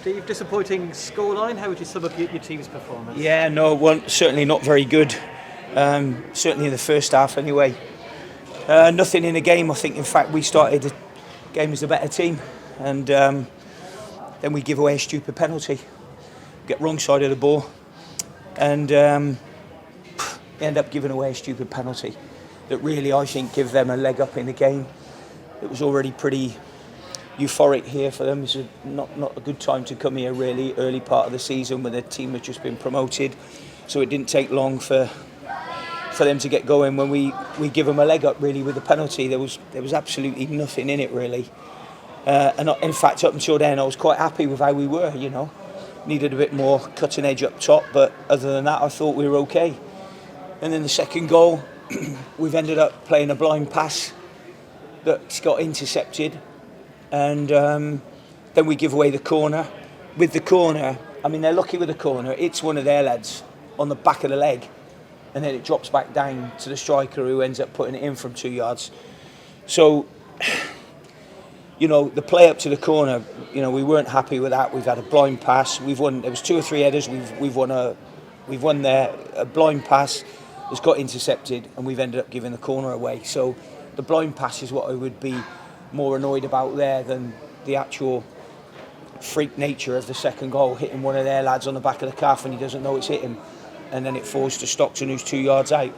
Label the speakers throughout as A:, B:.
A: Steve, disappointing scoreline. How would you sum up your team's performance?
B: Yeah, no, well, certainly not very good. Certainly in the first half anyway. Nothing in the game. I think, in fact, we started the game as the better team. And then we give away a stupid penalty. Get wrong side of the ball. And end up giving away a stupid penalty that really, I think, give them a leg up in the game. It was already pretty euphoric here for them. It's not a good time to come here, really, early part of the season when the team had just been promoted. So it didn't take long for them to get going. When we give them a leg up, really, with the penalty, there was absolutely nothing in it, really. And in fact, up until then, I was quite happy with how we were, you know. Needed a bit more cutting edge up top, but other than that, I thought we were okay. And then the second goal, we've ended up playing a blind pass that's got intercepted. And then we give away the corner. With the corner, I mean, they're lucky with the corner. It's one of their lads on the back of the leg. And then it drops back down to the striker who ends up putting it in from 2 yards. So, you know, the play up to the corner, you know, we weren't happy with that. We've had a blind pass. We've won. There was 2 or 3 headers. We've won there. A blind pass has got intercepted, and we've ended up giving the corner away. So, the blind pass is what I would be more annoyed about there than the actual freak nature of the second goal, hitting one of their lads on the back of the calf and he doesn't know it's hit him, and then it falls to Stockton, who's 2 yards out.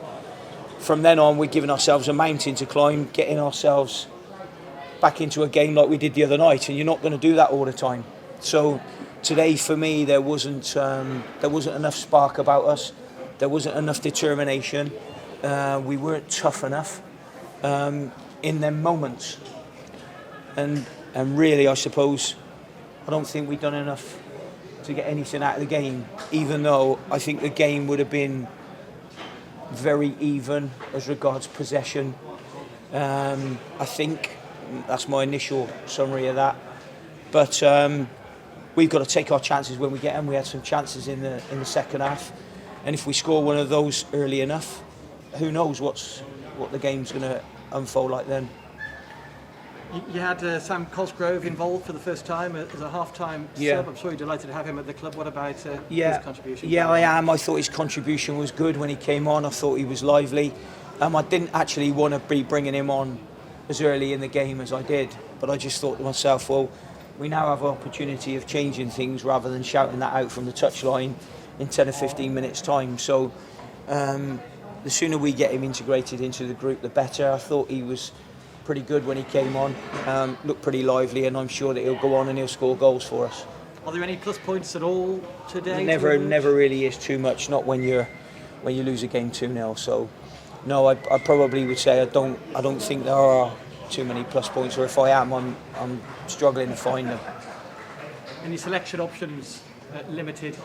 B: From then on, we're giving ourselves a mountain to climb, getting ourselves back into a game like we did the other night, and you're not going to do that all the time. So today, for me, there wasn't enough spark about us. There wasn't enough determination. We weren't tough enough in them moments. And really, I suppose, I don't think we've done enough to get anything out of the game, even though I think the game would have been very even as regards possession. I think that's my initial summary of that. But we've got to take our chances when we get them. We had some chances in the second half, and if we score one of those early enough, who knows what the game's going to unfold like then.
A: You had Sam Cosgrove involved for the first time as a half-time sub. I'm sure you're delighted to have him at the club. What about his contribution?
B: Yeah, I am. I thought his contribution was good when he came on. I thought he was lively. I didn't actually want to be bringing him on as early in the game as I did, but I just thought to myself, well, we now have an opportunity of changing things rather than shouting that out from the touchline in 10 or 15 minutes' time. So the sooner we get him integrated into the group, the better. I thought he was pretty good when he came on, looked pretty lively, and I'm sure that he'll go on and he'll score goals for us.
A: Are there any plus points at all today?
B: Never really is too much, not when you lose a game 2-0. So no, I probably would say I don't think there are too many plus points, or if I am, I'm struggling to find them.
A: Any selection options limited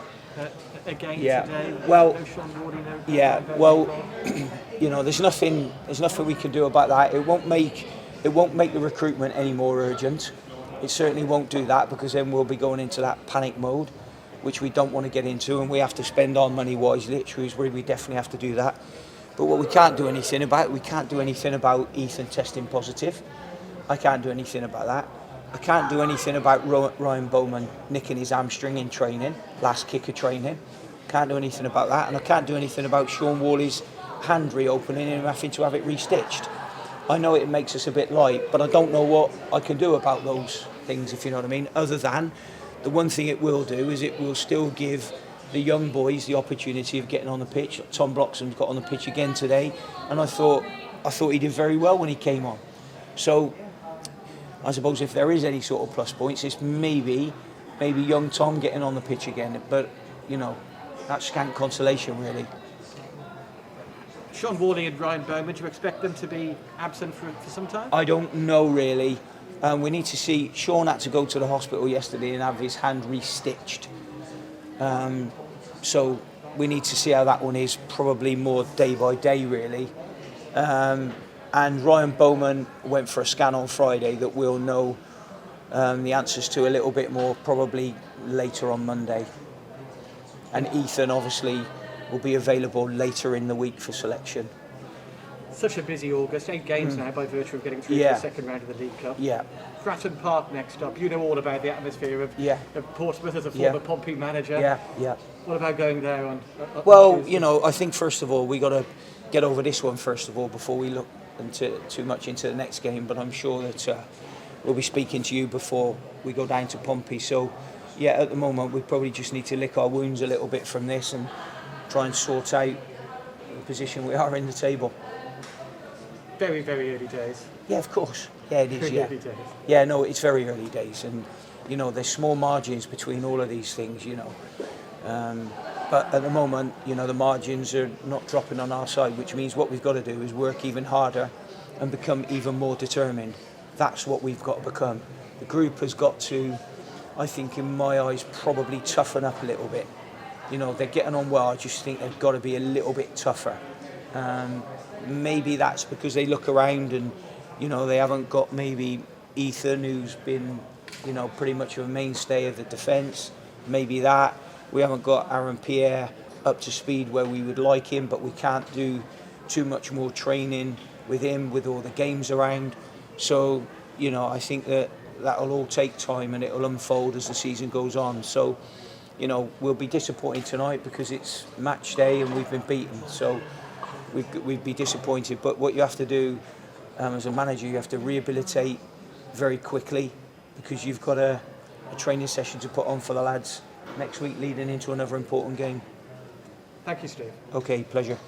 A: again today?
B: Well,
A: no Sean Wardy, no.
B: Yeah, well, you know, there's nothing we can do about that. It won't make the recruitment any more urgent. It certainly won't do that, because then we'll be going into that panic mode, which we don't want to get into, and we have to spend our money wisely at Shrewsbury. We definitely have to do that. But what we can't do anything about Ethan testing positive. I can't do anything about that. I can't do anything about Ryan Bowman nicking his hamstring in training, last kick of training. Can't do anything about that, and I can't do anything about Sean Worley's hand reopening and having to have it restitched. I know it makes us a bit light, but I don't know what I can do about those things, if you know what I mean, other than the one thing it will do is it will still give the young boys the opportunity of getting on the pitch. Tom Bloxham's got on the pitch again today, and I thought he did very well when he came on. So I suppose if there is any sort of plus points, it's maybe young Tom getting on the pitch again, but you know, that's scant consolation really.
A: Sean Wardy and Ryan Bowman, do you expect them to be absent for some time?
B: I don't know really. We need to see. Sean had to go to the hospital yesterday and have his hand restitched. So we need to see how that one is, probably more day by day really. And Ryan Bowman went for a scan on Friday that we'll know the answers to a little bit more probably later on Monday. And Ethan obviously will be available later in the week for selection.
A: Such a busy August, 8 games now by virtue of getting through to the second round of the League Cup.
B: Yeah.
A: Stratton Park next up. You know all about the atmosphere of Portsmouth as a former Pompey manager.
B: Yeah.
A: What about going there on
B: Well,
A: Tuesday?
B: you know, I think first of all we got to get over this one first of all before we look too much into the next game. But I'm sure that we'll be speaking to you before we go down to Pompey. So, yeah, at the moment we probably just need to lick our wounds a little bit from this and try and sort out the position we are in the table.
A: Very, very early days.
B: Yeah, of course. Yeah, it is.
A: Very
B: Yeah.
A: early days.
B: Yeah, no, it's very early days, and you know there's small margins between all of these things. You know, but at the moment, you know, the margins are not dropping on our side, which means what we've got to do is work even harder and become even more determined. That's what we've got to become. The group has got to, I think, in my eyes, probably toughen up a little bit. You know, they're getting on well. I just think they've got to be a little bit tougher. Maybe that's because they look around and, you know, they haven't got maybe Ethan, who's been, you know, pretty much a mainstay of the defence. Maybe that. We haven't got Aaron Pierre up to speed where we would like him, but we can't do too much more training with him with all the games around. So, you know, I think that'll all take time and it'll unfold as the season goes on. So, you know, we'll be disappointed tonight because it's match day and we've been beaten. So we'd be disappointed. But what you have to do as a manager, you have to rehabilitate very quickly because you've got a training session to put on for the lads next week leading into another important game.
A: Thank you, Steve.
B: Okay, pleasure.